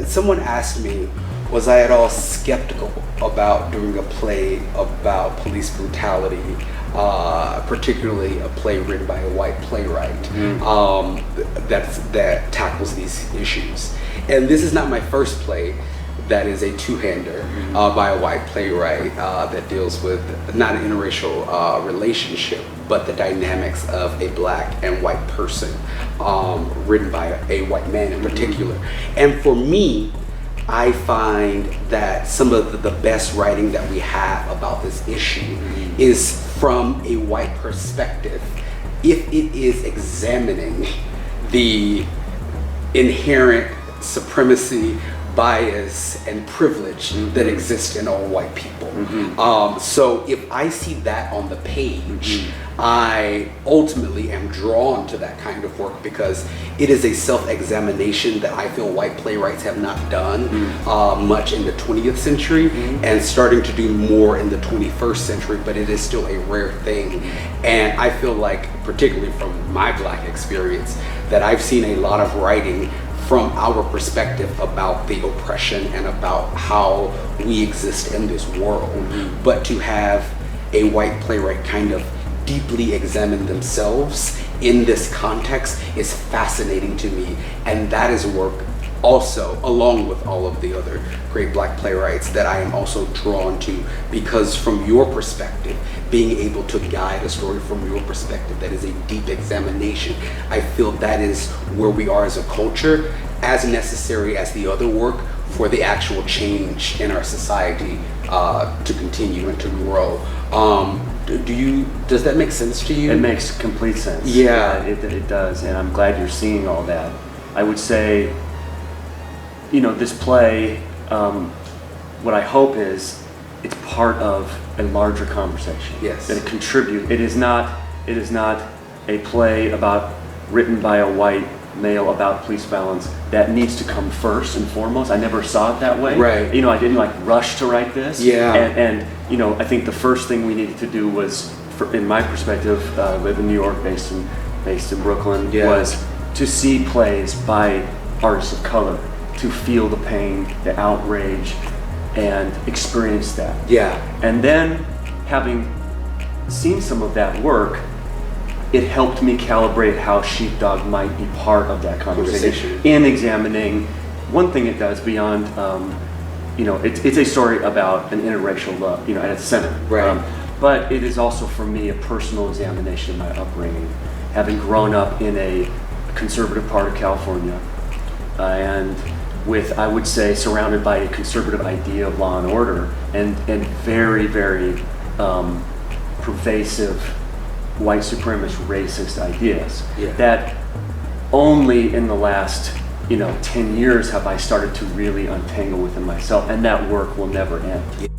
someone asked me, was I at all skeptical about doing a play about police brutality, particularly a play written by a white playwright that tackles these issues. And this is not my first play that is a two-hander by a white playwright that deals with not an interracial relationship, but the dynamics of a black and white person, written by a white man in particular. And for me, I find that some of the best writing that we have about this issue is from a white perspective, if it is examining the inherent supremacy, bias, and privilege that exists in all white people. So if I see that on the page, I ultimately am drawn to that kind of work because it is a self-examination that I feel white playwrights have not done much in the 20th century and starting to do more in the 21st century, but it is still a rare thing. And I feel like, particularly from my black experience, that I've seen a lot of writing from our perspective about the oppression and about how we exist in this world. But to have a white playwright kind of deeply examine themselves in this context is fascinating to me. And that is work also, along with all of the other great black playwrights, that I am also drawn to, because from your perspective, being able to guide a story from your perspective that is a deep examination, I feel that is where we are as a culture, as necessary as the other work for the actual change in our society to continue and to grow. Does that make sense to you? It makes complete sense. Yeah. It does, and I'm glad you're seeing all that. I would say, you know, this play, what I hope is it's part of a larger conversation. Yes. That it contributes. It is not a play written by a white male about police violence that needs to come first and foremost. I never saw it that way. Right. You know, I didn't rush to write this. Yeah. And you know, I think the first thing we needed to do was, in my perspective, live in New York, based in Brooklyn, was to see plays by artists of color, to feel the pain, the outrage, and experience that. Yeah. And then, having seen some of that work, it helped me calibrate how Sheepdog might be part of that conversation in examining. One thing it does beyond, you know, it's a story about an interracial love, you know, at its center. Right. But it is also, for me, a personal examination of my upbringing, having grown up in a conservative part of California, and with, I would say, surrounded by a conservative idea of law and order, and very, very pervasive white supremacist, racist ideas. That only in the last, 10 years have I started to really untangle within myself, and that work will never end.